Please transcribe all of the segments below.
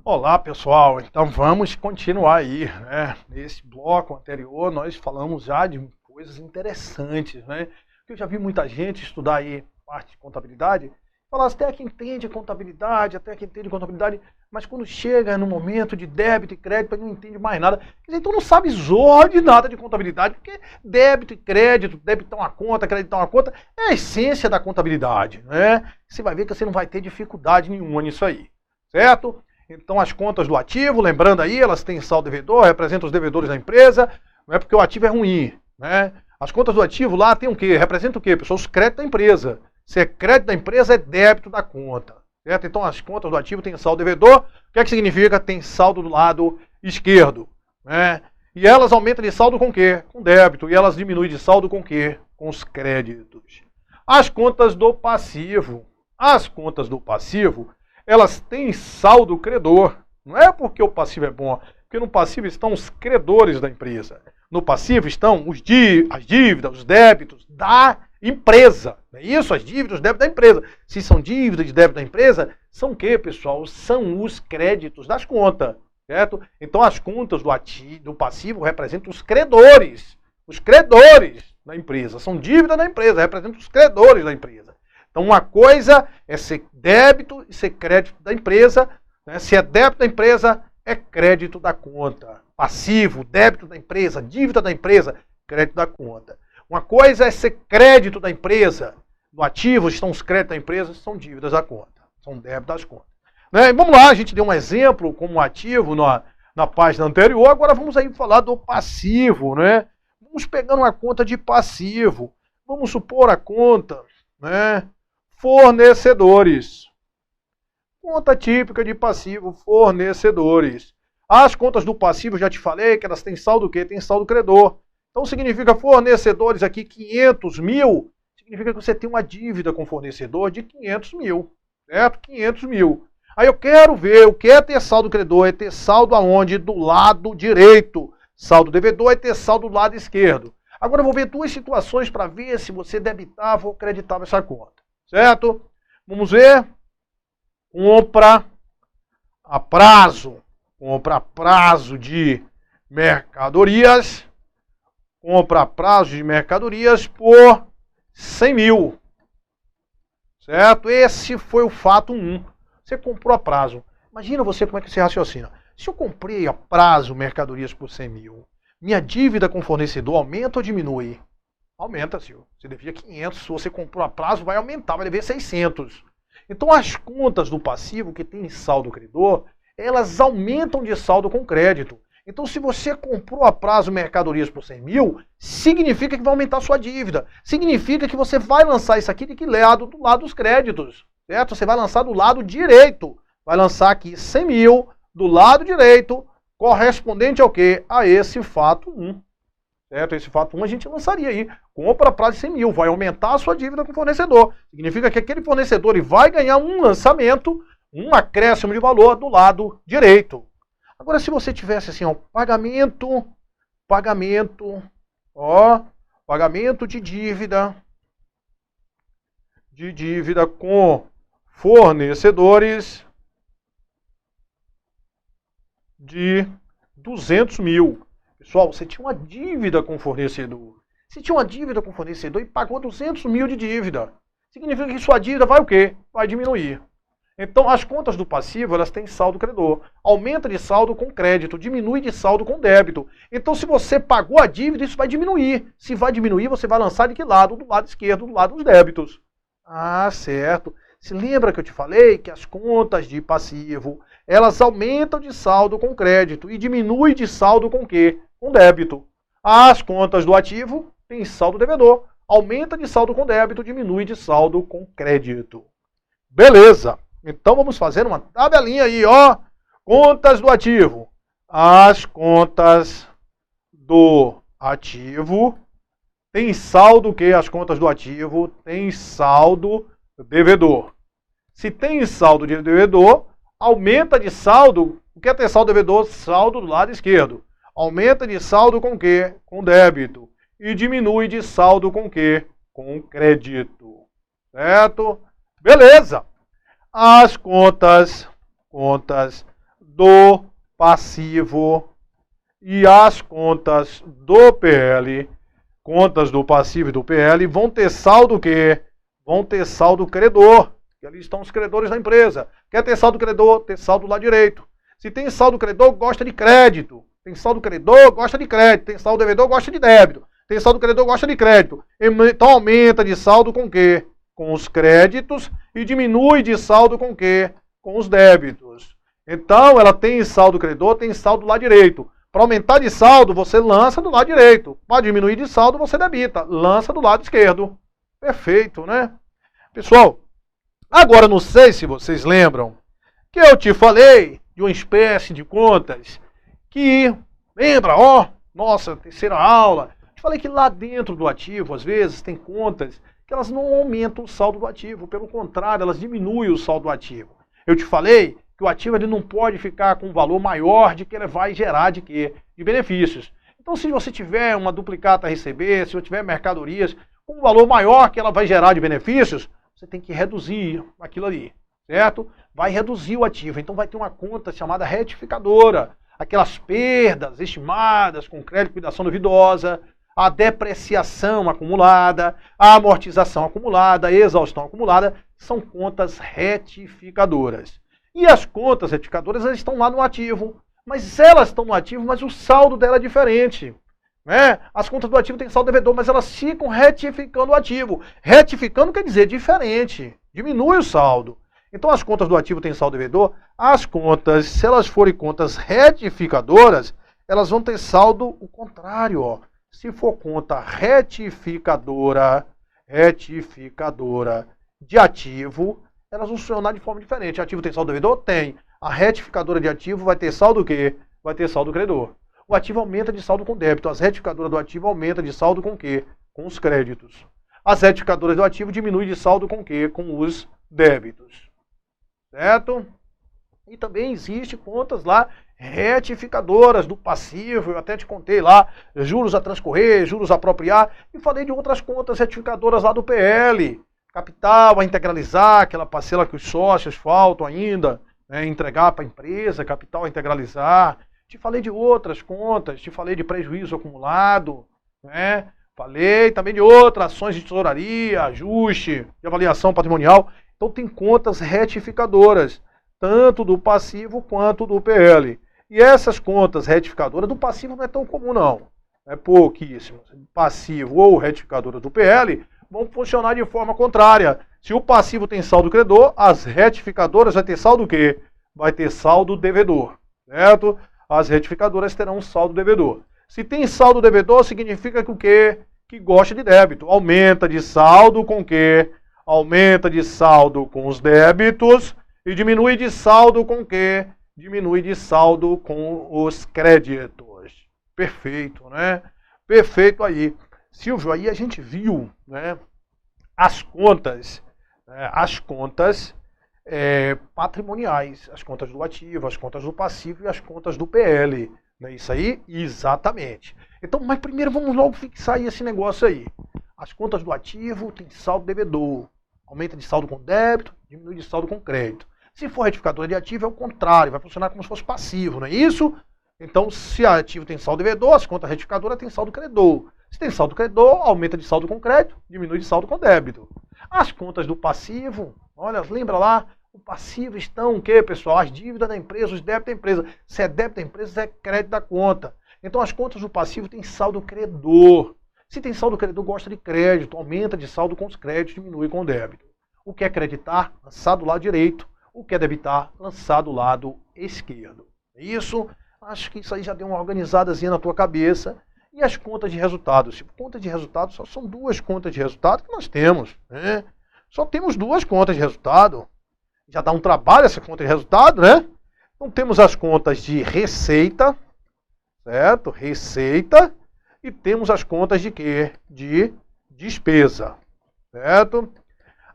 Olá pessoal, então vamos continuar aí, né? Nesse bloco anterior nós falamos já de coisas interessantes, né? Porque eu já vi muita gente estudar aí parte de contabilidade, falar até que entende contabilidade, mas quando chega no momento de débito e crédito ele não entende mais nada. Então não sabe zorra de nada de contabilidade, porque débito e crédito, débito é uma conta, crédito é uma conta, é a essência da contabilidade, né? Você vai ver que você não vai ter dificuldade nenhuma nisso aí, certo? Então as contas do ativo, lembrando aí, elas têm saldo devedor, representam os devedores da empresa, não é porque o ativo é ruim, né? As contas do ativo lá tem o quê? Representa o quê, pessoal? Os créditos da empresa. Se é crédito da empresa, é débito da conta, certo? Então as contas do ativo têm saldo devedor, o que é que significa? Tem saldo do lado esquerdo, né? E elas aumentam de saldo com o quê? Com débito. E elas diminuem de saldo com o quê? Com os créditos. As contas do passivo. As contas do passivo, elas têm saldo credor. Não é porque o passivo é bom, porque no passivo estão os credores da empresa. No passivo estão as dívidas, os débitos da empresa. Não é isso? As dívidas, os débitos da empresa. Se são dívidas e débitos da empresa, são o quê, pessoal? São os créditos das contas, certo? Então as contas do passivo representam os credores. Os credores da empresa. São dívidas da empresa, representam os credores da empresa. Então uma coisa é ser débito e ser crédito da empresa, né? Se é débito da empresa, é crédito da conta. Passivo, débito da empresa, dívida da empresa, crédito da conta. Uma coisa é ser crédito da empresa, no ativo estão os créditos da empresa, são dívidas da conta, são débitos das contas. Né? Vamos lá, a gente deu um exemplo como ativo na página anterior, agora vamos aí falar do passivo, né? Vamos pegar uma conta de passivo, vamos supor a conta, né? Fornecedores. Conta típica de passivo, fornecedores. As contas do passivo, já te falei que elas têm saldo o quê? Tem saldo credor. Então significa fornecedores aqui 500 mil, significa que você tem uma dívida com fornecedor de 500 mil, certo? 500 mil. Aí eu quero ver o que é ter saldo credor, é ter saldo aonde? Do lado direito. Saldo devedor é ter saldo do lado esquerdo. Agora eu vou ver duas situações para ver se você debitava ou creditava essa conta. Certo? Vamos ver. Compra a prazo. Compra a prazo de mercadorias. Compra a prazo de mercadorias por 100 mil. Certo? Esse foi o fato 1. Você comprou a prazo. Imagina você como é que você raciocina. Se eu comprei a prazo mercadorias por 100 mil, minha dívida com fornecedor aumenta ou diminui? Aumenta, senhor. Você devia 500, se você comprou a prazo, vai aumentar, vai dever 600. Então as contas do passivo que tem saldo credor, elas aumentam de saldo com crédito. Então se você comprou a prazo mercadorias por 100 mil, significa que vai aumentar a sua dívida. Significa que você vai lançar isso aqui de que lado? Do lado dos créditos. Certo? Você vai lançar do lado direito. Vai lançar aqui 100 mil do lado direito, correspondente ao quê? A esse fato 1. Certo? Esse fato 1 a gente lançaria aí. Compra a prazo de 100 mil, vai aumentar a sua dívida com o fornecedor. Significa que aquele fornecedor ele vai ganhar um lançamento, um acréscimo de valor do lado direito. Agora, se você tivesse assim, ó, pagamento de dívida com fornecedores de 200 mil. Pessoal, você tinha uma dívida com o fornecedor. Você tinha uma dívida com o fornecedor e pagou 200 mil de dívida. Significa que sua dívida vai o quê? Vai diminuir. Então, as contas do passivo, elas têm saldo credor. Aumenta de saldo com crédito, diminui de saldo com débito. Então, se você pagou a dívida, isso vai diminuir. Se vai diminuir, você vai lançar de que lado? Do lado esquerdo, do lado dos débitos. Ah, certo. Se lembra que eu te falei que as contas de passivo, elas aumentam de saldo com crédito e diminuem de saldo com o quê? Com débito. As contas do ativo têm saldo devedor. Aumenta de saldo com débito, diminui de saldo com crédito. Beleza. Então vamos fazer uma tabelinha aí, ó. Contas do ativo. As contas do ativo têm saldo o quê? As contas do ativo têm saldo devedor. Se tem saldo de devedor, aumenta de saldo. O que é ter saldo devedor? Saldo do lado esquerdo. Aumenta de saldo com o quê? Com débito. E diminui de saldo com o quê? Com crédito. Certo? Beleza. As contas do passivo e as contas do PL, contas do passivo e do PL, vão ter saldo o quê? Vão ter saldo credor, que ali estão os credores da empresa. Quer ter saldo credor? Ter saldo do lado direito. Se tem saldo credor, gosta de crédito. Tem saldo credor, gosta de crédito. Tem saldo devedor, gosta de débito. Tem saldo credor, gosta de crédito. Então aumenta de saldo com o quê? Com os créditos e diminui de saldo com o quê? Com os débitos. Então ela tem saldo credor, tem saldo do lado direito. Para aumentar de saldo, você lança do lado direito. Para diminuir de saldo, você debita. Lança do lado esquerdo. Perfeito, né? Pessoal, agora não sei se vocês lembram que eu te falei de uma espécie de contas que, lembra, ó, nossa, terceira aula, te falei que lá dentro do ativo, às vezes, tem contas que elas não aumentam o saldo do ativo, pelo contrário, elas diminuem o saldo do ativo. Eu te falei que o ativo ele não pode ficar com um valor maior de que ele vai gerar de quê? De benefícios. Então, se você tiver uma duplicata a receber, se você tiver mercadorias com um valor maior que ela vai gerar de benefícios, você tem que reduzir aquilo ali, certo? Vai reduzir o ativo. Então, vai ter uma conta chamada retificadora. Aquelas perdas estimadas com crédito e liquidação duvidosa, a depreciação acumulada, a amortização acumulada, a exaustão acumulada, são contas retificadoras. E as contas retificadoras elas estão lá no ativo, mas elas estão no ativo, mas o saldo dela é diferente. Né? As contas do ativo têm saldo devedor, mas elas ficam retificando o ativo. Retificando quer dizer diferente, diminui o saldo. Então as contas do ativo têm saldo devedor, as contas, se elas forem contas retificadoras, elas vão ter saldo o contrário, ó. Se for conta retificadora de ativo, elas vão funcionar de forma diferente. Ativo tem saldo devedor? Tem. A retificadora de ativo vai ter saldo o quê? Vai ter saldo credor. O ativo aumenta de saldo com débito. As retificadoras do ativo aumenta de saldo com o quê? Com os créditos. As retificadoras do ativo diminuem de saldo com o quê? Com os débitos. Certo? E também existe contas lá retificadoras do passivo, eu até te contei lá, juros a transcorrer, juros a apropriar, e falei de outras contas retificadoras lá do PL, capital a integralizar, aquela parcela que os sócios faltam ainda, né, entregar para a empresa, capital a integralizar, te falei de outras contas, te falei de prejuízo acumulado, né, falei também de outras ações de tesouraria, ajuste, de avaliação patrimonial, então tem contas retificadoras, tanto do passivo quanto do PL. E essas contas retificadoras do passivo não é tão comum não, é pouquíssimo. Passivo ou retificadora do PL vão funcionar de forma contrária. Se o passivo tem saldo credor, as retificadoras vai ter saldo o quê? Vai ter saldo devedor, certo? As retificadoras terão saldo devedor. Se tem saldo devedor, significa que o quê? Que gosta de débito. Aumenta de saldo com o quê? Aumenta de saldo com os débitos e diminui de saldo com o quê? Diminui de saldo com os créditos. Perfeito, né? Perfeito aí. Silvio, aí a gente viu, né, as contas patrimoniais, as contas do ativo, as contas do passivo e as contas do PL. Não é isso aí? Exatamente. Então, mas primeiro vamos logo fixar aí esse negócio aí. As contas do ativo tem saldo devedor. Aumenta de saldo com débito, diminui de saldo com crédito. Se for retificadora de ativo, é o contrário, vai funcionar como se fosse passivo, não é isso? Então, se a ativo tem saldo devedor, as contas retificadoras têm saldo credor. Se tem saldo credor, aumenta de saldo com crédito, diminui de saldo com débito. As contas do passivo, olha, lembra lá, o passivo estão o quê, pessoal? As dívidas da empresa, os débitos da empresa. Se é débito da empresa, é crédito da conta. Então, as contas do passivo têm saldo credor. Se tem saldo credor, gosta de crédito, aumenta de saldo com os créditos, diminui com o débito. O que é creditar, lançar do lado direito. O que é debitar, lançar do lado esquerdo. Isso, acho que isso aí já deu uma organizadazinha na tua cabeça. E as contas de resultados? Contas de resultados só são duas contas de resultado que nós temos. Né? Só temos duas contas de resultado. Já dá um trabalho essa conta de resultado, né? Então temos as contas de receita, certo? Receita. E temos as contas de quê? De despesa, certo?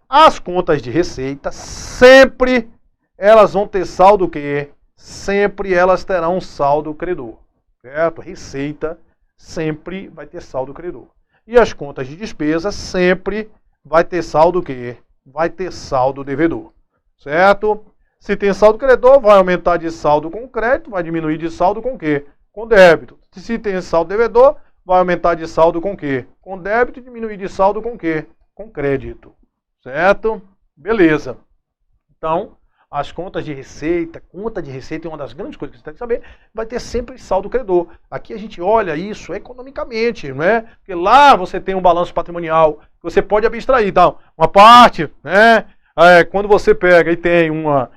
As contas de receita, sempre elas vão ter saldo o quê? Sempre elas terão saldo credor, certo? Receita sempre vai ter saldo credor. E as contas de despesa sempre vai ter saldo o quê? Vai ter saldo devedor, certo? Se tem saldo credor, vai aumentar de saldo com crédito, vai diminuir de saldo com o quê? Com débito. Se tem saldo devedor, vai aumentar de saldo com o quê? Com débito e diminuir de saldo com o quê? Com crédito. Certo? Beleza. Então, as conta de receita é uma das grandes coisas que você tem que saber, vai ter sempre saldo credor. Aqui a gente olha isso economicamente, não é? Porque lá você tem um balanço patrimonial, que você pode abstrair. Então, uma parte, né? Quando você pega e tem uma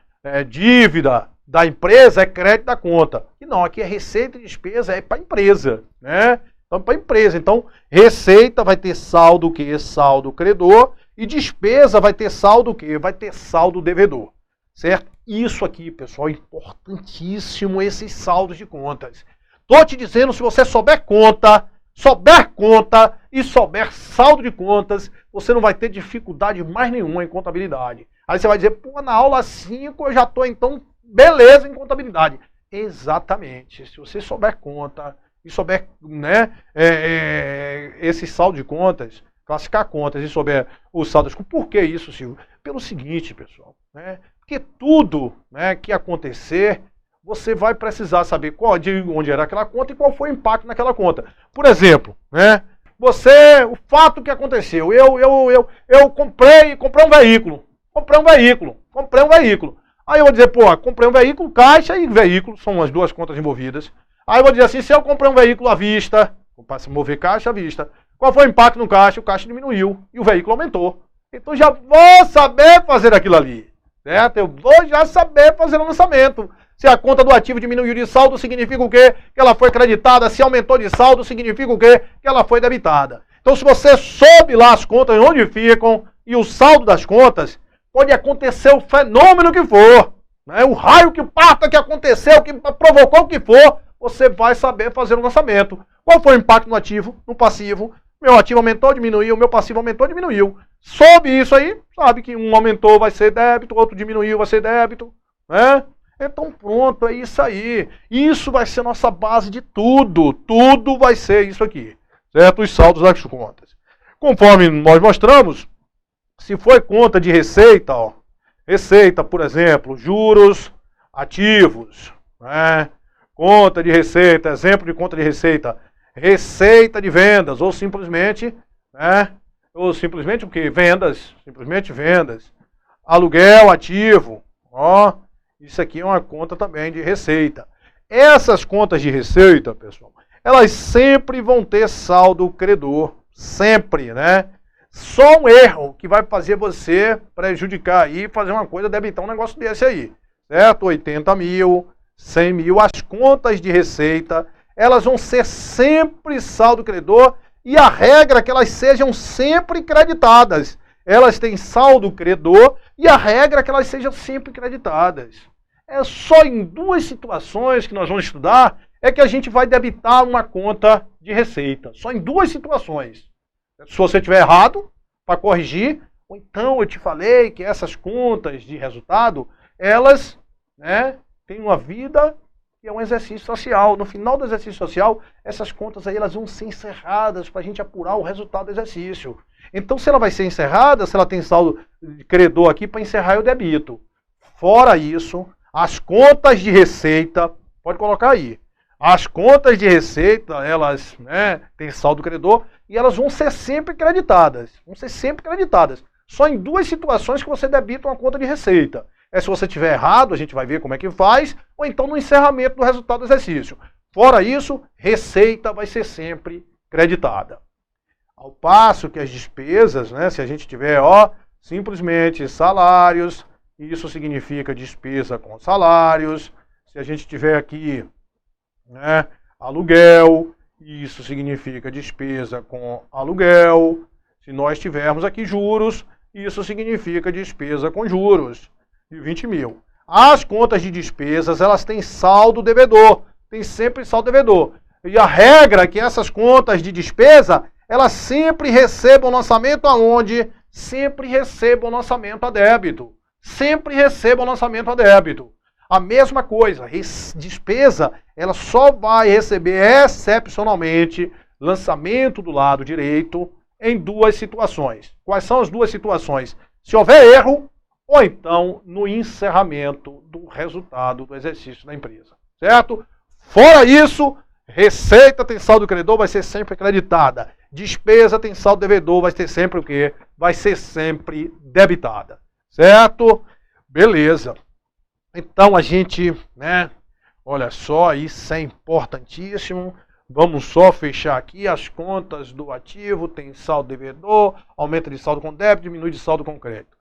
dívida da empresa, é crédito da conta. E não, aqui é receita e despesa, é para a empresa, né? Então, para a empresa. Então, receita vai ter saldo o quê? Saldo credor. E despesa vai ter saldo o quê? Vai ter saldo devedor. Certo? Isso aqui, pessoal, é importantíssimo, esses saldos de contas. Tô te dizendo, se você souber conta e souber saldo de contas, você não vai ter dificuldade mais nenhuma em contabilidade. Aí você vai dizer, pô, na aula 5 eu já tô então beleza em contabilidade. Exatamente. Se você souber conta e souber, né, esse saldo de contas, classificar contas e souber o saldo das contas. Por que isso, Silvio? Pelo seguinte, pessoal, né? Porque tudo, né, que acontecer, você vai precisar saber de onde era aquela conta e qual foi o impacto naquela conta. Por exemplo, né, o fato que aconteceu, eu comprei um veículo. Aí eu vou dizer, pô, comprei um veículo, caixa e veículo, são as duas contas envolvidas. Aí eu vou dizer assim, se eu comprei um veículo à vista, para se mover caixa à vista, qual foi o impacto no caixa? O caixa diminuiu e o veículo aumentou. Então já vou saber fazer aquilo ali. Certo? Eu vou já saber fazer o lançamento. Se a conta do ativo diminuiu de saldo, significa o quê? Que ela foi creditada. Se aumentou de saldo, significa o quê? Que ela foi debitada. Então, se você soube lá as contas onde ficam e o saldo das contas, pode acontecer o fenômeno que for, né? O raio que parta, que aconteceu, que provocou o que for, você vai saber fazer o lançamento. Qual foi o impacto no ativo, no passivo? Meu ativo aumentou, diminuiu, meu passivo aumentou, diminuiu. Soube isso aí, sabe que um aumentou, vai ser débito, outro diminuiu, vai ser débito, né? Então pronto, é isso aí. Isso vai ser nossa base de tudo. Tudo vai ser isso aqui, certo? Os saldos das contas. Conforme nós mostramos, se for conta de receita, ó, receita, por exemplo, juros ativos, né? Conta de receita, exemplo de conta de receita, receita de vendas, ou simplesmente, né? Ou simplesmente o quê? Vendas, simplesmente vendas. Aluguel ativo, ó, isso aqui é uma conta também de receita. Essas contas de receita, pessoal, elas sempre vão ter saldo credor, sempre, né? Só um erro que vai fazer você prejudicar aí, fazer uma coisa, debitar um negócio desse aí, certo? 80 mil, 100 mil, as contas de receita, elas vão ser sempre saldo credor e a regra é que elas sejam sempre creditadas. Elas têm saldo credor e a regra é que elas sejam sempre creditadas. É só em duas situações que nós vamos estudar é que a gente vai debitar uma conta de receita. Só em duas situações. Se você estiver errado, para corrigir, ou então eu te falei que essas contas de resultado, elas, né, têm uma vida que é um exercício social. No final do exercício social, essas contas aí elas vão ser encerradas para a gente apurar o resultado do exercício. Então, se ela vai ser encerrada, se ela tem saldo de credor aqui, para encerrar eu debito. Fora isso, as contas de receita, pode colocar aí, as contas de receita, elas, né, têm saldo credor e elas vão ser sempre creditadas. Vão ser sempre creditadas. Só em duas situações que você debita uma conta de receita. É se você tiver errado, a gente vai ver como é que faz, ou então no encerramento do resultado do exercício. Fora isso, receita vai ser sempre creditada. Ao passo que as despesas, né, se a gente tiver, ó, simplesmente salários, isso significa despesa com salários. Se a gente tiver aqui, né, aluguel, isso significa despesa com aluguel. Se nós tivermos aqui juros, isso significa despesa com juros de 20 mil. As contas de despesas, elas têm saldo devedor, tem sempre saldo devedor. E a regra é que essas contas de despesa, elas sempre recebam lançamento aonde? Sempre recebam lançamento a débito. Sempre recebam lançamento a débito. A mesma coisa, despesa, ela só vai receber excepcionalmente lançamento do lado direito em duas situações. Quais são as duas situações? Se houver erro ou então no encerramento do resultado do exercício da empresa, certo? Fora isso, receita tem saldo credor, vai ser sempre acreditada. Despesa tem saldo devedor, vai ser sempre o quê? Vai ser sempre debitada, certo? Beleza. Então a gente, né, olha só, isso é importantíssimo. Vamos só fechar aqui as contas do ativo, tem saldo devedor, aumenta de saldo com débito, diminui de saldo com crédito.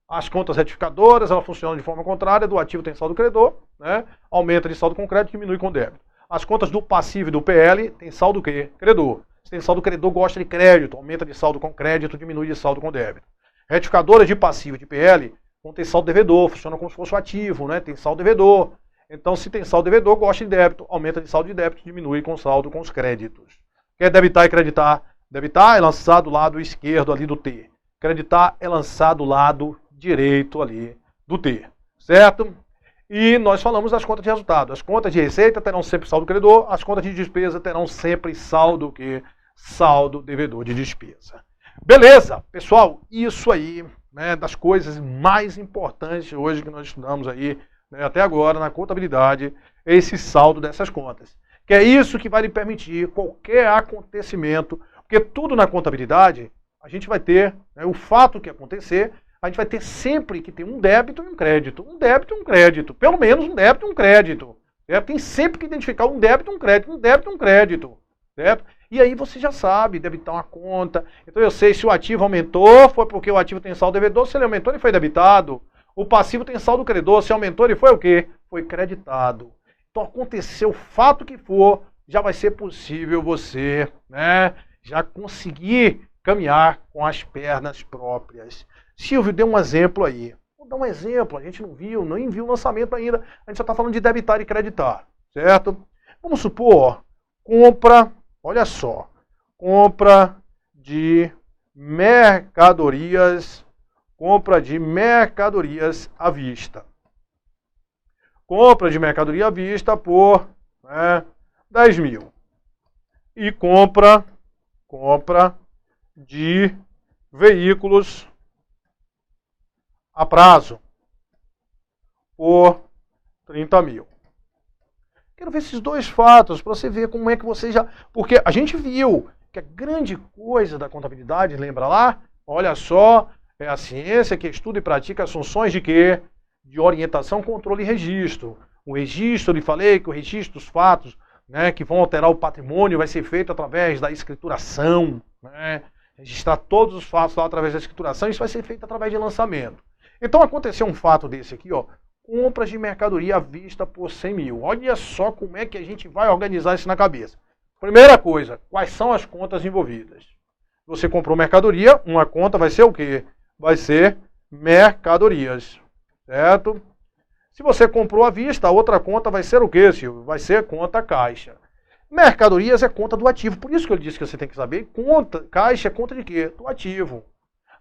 As contas retificadoras, elas funcionam de forma contrária, do ativo tem saldo credor, né? Aumenta de saldo com crédito, diminui com débito. As contas do passivo e do PL tem saldo o quê? Credor. Se tem saldo credor, gosta de crédito, aumenta de saldo com crédito, diminui de saldo com débito. Retificadoras de passivo e de PL vão ter saldo devedor, funciona como se fosse o ativo, né? Tem saldo devedor. Então, se tem saldo devedor, gosta de débito, aumenta de saldo de débito, diminui com saldo com os créditos. Quer debitar e creditar? Debitar é lançar do lado esquerdo ali do T. Creditar é lançar do lado direito ali do T, certo? E nós falamos das contas de resultado. As contas de receita terão sempre saldo credor, as contas de despesa terão sempre saldo que saldo devedor de despesa. Beleza, pessoal, isso aí, né, das coisas mais importantes hoje que nós estudamos aí, né, até agora na contabilidade, é esse saldo dessas contas. Que é isso que vai lhe permitir qualquer acontecimento, porque tudo na contabilidade a gente vai ter, né, o fato que acontecer, a gente vai ter sempre que ter um débito e um crédito. Um débito e um crédito. Pelo menos um débito e um crédito. Certo? Tem sempre que identificar um débito e um crédito. Um débito e um crédito. Certo? E aí você já sabe, debitar uma conta. Então eu sei se o ativo aumentou, foi porque o ativo tem saldo devedor. Se ele aumentou, ele foi debitado. O passivo tem saldo credor. Se aumentou, ele foi o quê? Foi creditado. Então aconteceu o fato que for, já vai ser possível você, né, já conseguir caminhar com as pernas próprias. Silvio, dê um exemplo aí. Vou dar um exemplo, a gente não viu, nem viu o lançamento ainda. A gente só está falando de debitar e creditar, certo? Vamos supor, ó, compra, olha só, compra de mercadorias à vista. Compra de mercadoria à vista por, né, 10 mil. E compra de veículos a prazo por 30 mil. Quero ver esses dois fatos para você ver como é que você já... Porque a gente viu que a grande coisa da contabilidade, lembra lá? Olha só, é a ciência que estuda e pratica as funções de quê? De orientação, controle e registro. O registro, eu lhe falei que o registro dos fatos, né, que vão alterar o patrimônio vai ser feito através da escrituração, né? Registrar todos os fatos lá através da escrituração, isso vai ser feito através de lançamento. Então aconteceu um fato desse aqui, ó, compras de mercadoria à vista por 100 mil. Olha só como é que a gente vai organizar isso na cabeça. Primeira coisa, quais são as contas envolvidas? Você comprou mercadoria, uma conta vai ser o quê? Vai ser mercadorias, certo? Se você comprou à vista, a outra conta vai ser o quê, Silvio? Vai ser conta caixa. Mercadorias é conta do ativo, por isso que eu disse que você tem que saber, conta, caixa é conta de quê? Do ativo.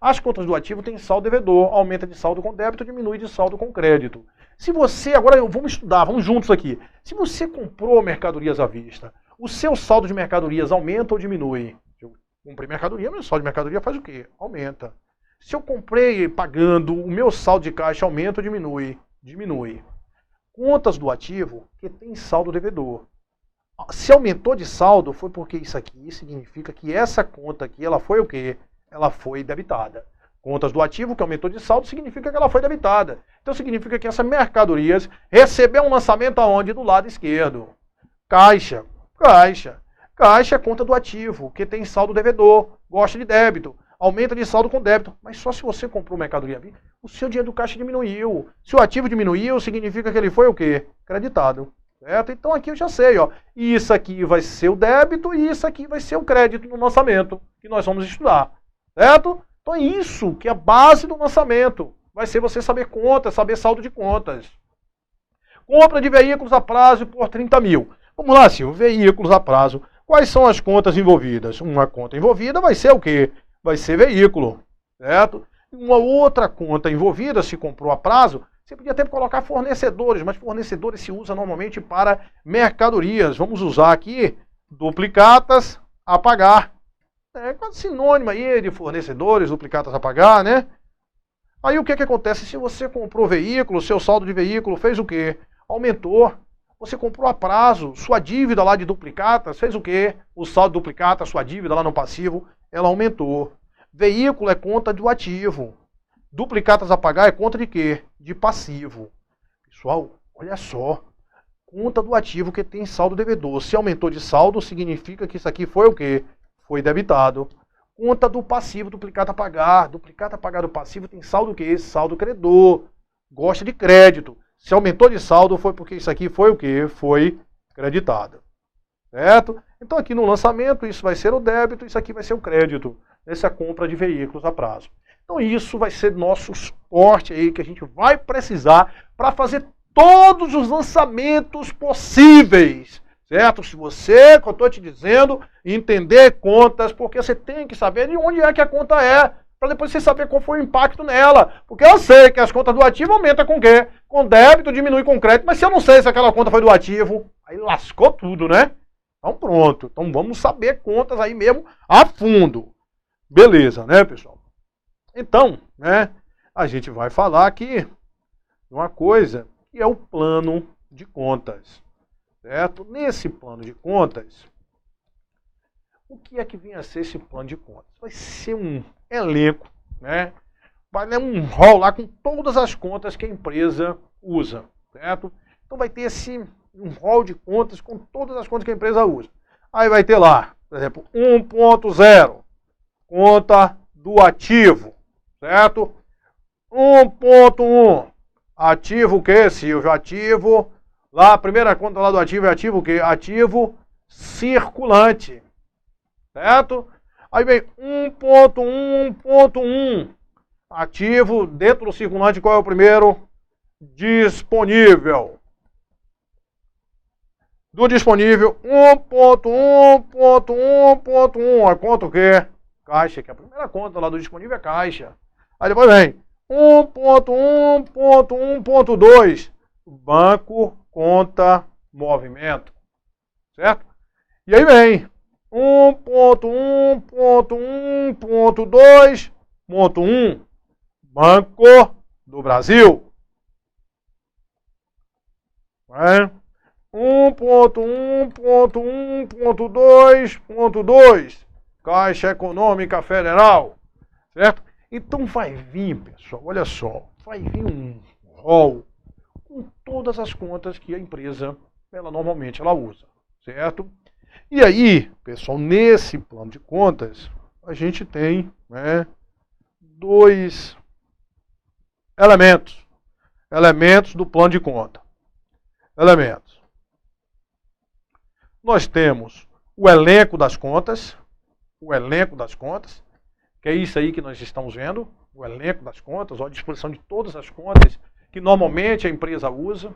As contas do ativo têm saldo devedor, aumenta de saldo com débito, diminui de saldo com crédito. Se você, agora vamos estudar, vamos juntos aqui. Se você comprou mercadorias à vista, o seu saldo de mercadorias aumenta ou diminui? Se eu comprei mercadoria, meu saldo de mercadoria faz o quê? Aumenta. Se eu comprei pagando, o meu saldo de caixa aumenta ou diminui? Diminui. Contas do ativo que tem saldo devedor. Se aumentou de saldo, foi porque isso aqui significa que essa conta aqui, ela foi o quê? Ela foi debitada. Contas do ativo que aumentou de saldo significa que ela foi debitada. Então significa que essa mercadorias recebeu um lançamento aonde? Do lado esquerdo. Caixa. Caixa é conta do ativo, que tem saldo devedor, gosta de débito, aumenta de saldo com débito. Mas só se você comprou mercadoria, o seu dinheiro do caixa diminuiu. Se o ativo diminuiu, significa que ele foi o quê? Creditado. Certo? Então aqui eu já sei, ó. Isso aqui vai ser o débito e isso aqui vai ser o crédito no lançamento, que nós vamos estudar. Certo? Então é isso que é a base do lançamento. Vai ser você saber contas, saber saldo de contas. Compra de veículos a prazo por 30 mil. Vamos lá, Silvio. Veículos a prazo. Quais são as contas envolvidas? Uma conta envolvida vai ser o quê? Vai ser veículo. Certo? Uma outra conta envolvida, se comprou a prazo, você podia até colocar fornecedores, mas fornecedores se usa normalmente para mercadorias. Vamos usar aqui duplicatas a pagar. É quase sinônimo aí de fornecedores, duplicatas a pagar, né? Aí o que acontece? Se você comprou veículo, seu saldo de veículo fez o quê? Aumentou. Você comprou a prazo, sua dívida lá de duplicatas fez o quê? O saldo de duplicata, sua dívida lá no passivo, ela aumentou. Veículo é conta do ativo. Duplicatas a pagar é conta de quê? De passivo. Pessoal, olha só. Conta do ativo que tem saldo devedor. Se aumentou de saldo, significa que isso aqui foi o quê? Foi debitado. Conta do passivo, duplicata a pagar. Duplicata a pagar do passivo tem saldo o quê? Saldo credor. Gosta de crédito. Se aumentou de saldo, foi porque isso aqui foi o quê? Foi creditado. Certo? Então aqui no lançamento, isso vai ser o débito, isso aqui vai ser o crédito. Nessa compra de veículos a prazo. Então isso vai ser nosso suporte aí que a gente vai precisar para fazer todos os lançamentos possíveis. Certo? Se você, que eu estou te dizendo, entender contas, porque você tem que saber de onde é que a conta é, para depois você saber qual foi o impacto nela. Porque eu sei que as contas do ativo aumentam com o quê? Com débito, diminui com crédito, mas se eu não sei se aquela conta foi do ativo, aí lascou tudo, né? Então pronto. Então vamos saber contas aí mesmo a fundo. Beleza, né, pessoal? Então, né, a gente vai falar aqui de uma coisa que é o plano de contas. Certo? Nesse plano de contas, o que é que vem a ser esse plano de contas? Vai ser um elenco, né? Vai ter um rol lá com todas as contas que a empresa usa, certo? Então vai ter um rol de contas com todas as contas que a empresa usa. Aí vai ter lá, por exemplo, 1.0, conta do ativo, certo? 1.1, ativo o quê, Silvio? Ativo, lá a primeira conta lá do ativo é ativo o quê? Ativo circulante, certo? Aí vem 1.1, ativo dentro do circulante, qual é o primeiro? Disponível. Do disponível, 1.1, a conta o quê? Caixa, que é a primeira conta lá do disponível é caixa. Aí depois vem 1.1.1.2, banco, conta, movimento. Certo? E aí vem 1.1.1.2.1, Banco do Brasil. 1.1.1.2.2, Caixa Econômica Federal. Certo? Então vai vir, pessoal, olha só, vai vir um rol com todas as contas que a empresa, ela normalmente usa. Certo? E aí, pessoal, nesse plano de contas, a gente tem, né, dois elementos do plano de conta. Nós temos o elenco das contas, que é isso aí que nós estamos vendo, o elenco das contas, a disposição de todas as contas que normalmente a empresa usa.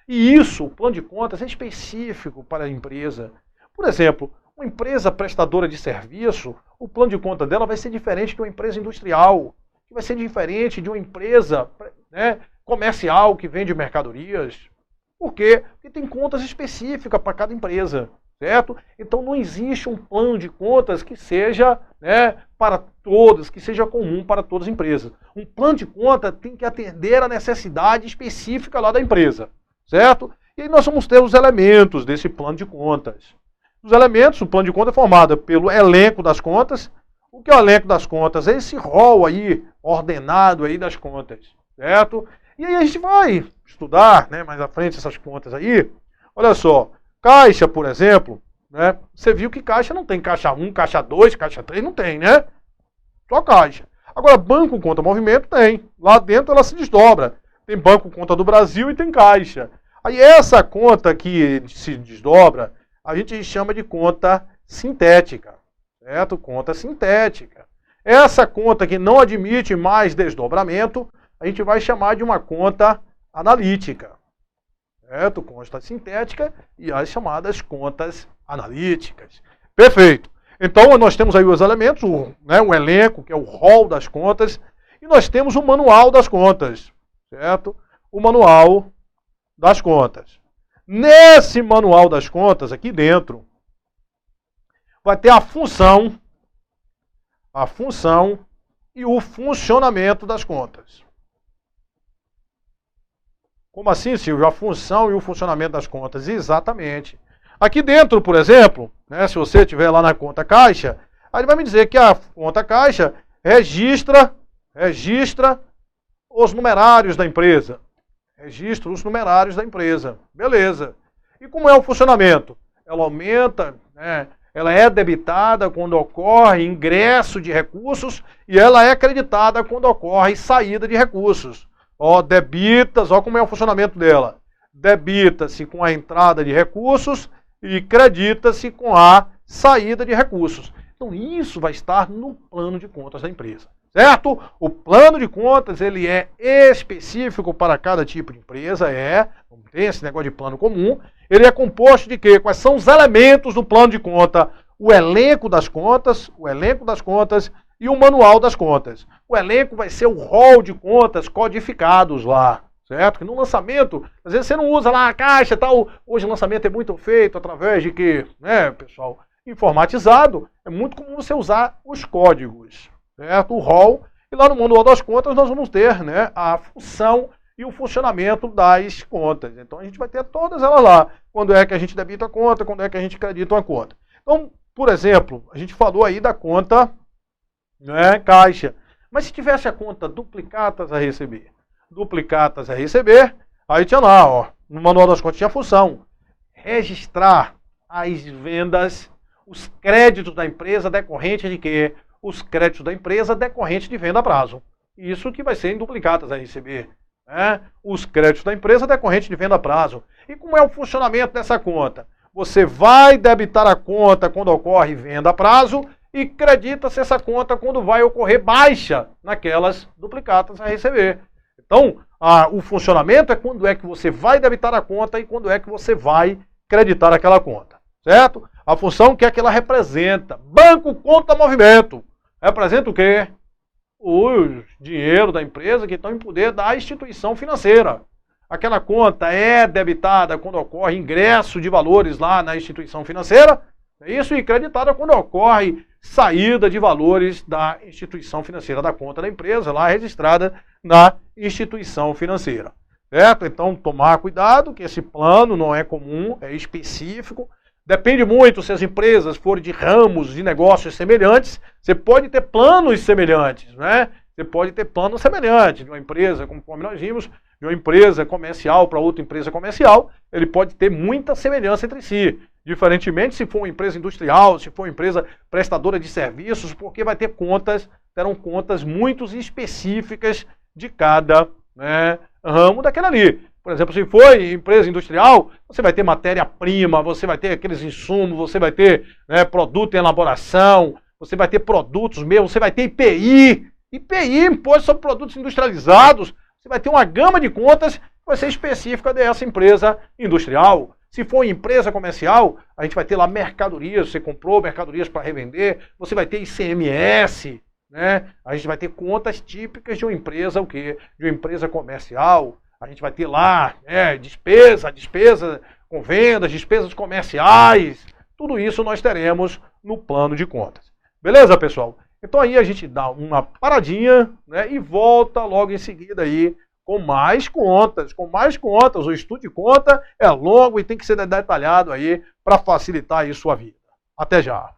E isso, o plano de contas, é específico para a empresa. Por exemplo, uma empresa prestadora de serviço, o plano de conta dela vai ser diferente de uma empresa industrial, que vai ser diferente de uma empresa, né, comercial que vende mercadorias. Por quê? Porque tem contas específicas para cada empresa, certo? Então não existe um plano de contas que seja, né, para todas, que seja comum para todas as empresas. Um plano de conta tem que atender a necessidade específica lá da empresa, certo? E aí nós vamos ter os elementos desse plano de contas. Os elementos, o plano de conta é formado pelo elenco das contas. O que é o elenco das contas? É esse rol aí, ordenado aí das contas, certo? E aí a gente vai estudar, né, mais à frente essas contas aí. Olha só, caixa, por exemplo, né, você viu que caixa não tem caixa 1, caixa 2, caixa 3, não tem, né? Só caixa. Agora, banco, conta, movimento tem. Lá dentro ela se desdobra. Tem banco, conta do Brasil e tem caixa. Aí essa conta que se desdobra, a gente chama de conta sintética, certo? Conta sintética. Essa conta que não admite mais desdobramento, a gente vai chamar de uma conta analítica, certo? Conta sintética e as chamadas contas analíticas. Perfeito. Então nós temos aí os elementos, o elenco, que é o rol das contas, e nós temos o manual das contas, certo? O manual das contas. Nesse manual das contas, aqui dentro, vai ter a função e o funcionamento das contas. Como assim, Silvio? A função e o funcionamento das contas. Exatamente. Aqui dentro, por exemplo, né, se você estiver lá na conta caixa, aí ele vai me dizer que a conta caixa registra os numerários da empresa. Registra os numerários da empresa. Beleza. E como é o funcionamento? Ela aumenta, né? Ela é debitada quando ocorre ingresso de recursos e ela é creditada quando ocorre saída de recursos. Ó, debitas, ó como é o funcionamento dela. Debita-se com a entrada de recursos e credita-se com a saída de recursos. Então isso vai estar no plano de contas da empresa. Certo? O plano de contas, ele é específico para cada tipo de empresa, não tem esse negócio de plano comum. Ele é composto de quê? Quais são os elementos do plano de conta? O elenco das contas e o manual das contas. O elenco vai ser o rol de contas codificados lá, certo? Que no lançamento, às vezes você não usa lá a caixa e tal. Hoje o lançamento é muito feito através de quê? Né, pessoal? Informatizado. É muito comum você usar os códigos, certo? O rol. E lá no manual das contas nós vamos ter, né, a função e o funcionamento das contas. Então a gente vai ter todas elas lá. Quando é que a gente debita a conta, quando é que a gente credita uma conta. Então, por exemplo, a gente falou aí da conta, né, caixa. Mas se tivesse a conta duplicatas a receber, aí tinha lá, ó, no manual das contas tinha a função. Registrar as vendas, os créditos da empresa decorrentes de quê? Os créditos da empresa decorrentes de venda a prazo. Isso que vai ser em duplicatas a receber. Os créditos da empresa decorrentes de venda a prazo. E como é o funcionamento dessa conta? Você vai debitar a conta quando ocorre venda a prazo e credita-se essa conta quando vai ocorrer baixa naquelas duplicatas a receber. Então, o funcionamento é quando é que você vai debitar a conta e quando é que você vai creditar aquela conta. Certo? A função que é que ela representa. Banco, conta, movimento. Representa o quê? O dinheiro da empresa que estão em poder da instituição financeira. Aquela conta é debitada quando ocorre ingresso de valores lá na instituição financeira, é isso, e creditada quando ocorre saída de valores da instituição financeira, da conta da empresa, lá registrada na instituição financeira. Certo? Então, tomar cuidado, que esse plano não é comum, é específico. Depende muito se as empresas forem de ramos de negócios semelhantes. Você pode ter planos semelhantes, né? Você pode ter planos semelhantes de uma empresa, como nós vimos, de uma empresa comercial para outra empresa comercial, ele pode ter muita semelhança entre si. Diferentemente se for uma empresa industrial, se for uma empresa prestadora de serviços, porque vai ter contas, terão contas muito específicas de cada, né, ramo daquele ali. Por exemplo, se for empresa industrial, você vai ter matéria-prima, você vai ter aqueles insumos, você vai ter, né, produto em elaboração, você vai ter produtos mesmo, você vai ter IPI, Imposto sobre Produtos Industrializados, você vai ter uma gama de contas que vai ser específica dessa empresa industrial. Se for empresa comercial, a gente vai ter lá mercadorias, você comprou mercadorias para revender, você vai ter ICMS, né? A gente vai ter contas típicas de uma empresa, o quê? De uma empresa comercial. A gente vai ter lá, despesa com vendas, despesas comerciais. Tudo isso nós teremos no plano de contas. Beleza, pessoal? Então aí a gente dá uma paradinha, né, e volta logo em seguida aí com mais contas. O estudo de conta é longo e tem que ser detalhado aí para facilitar aí sua vida. Até já!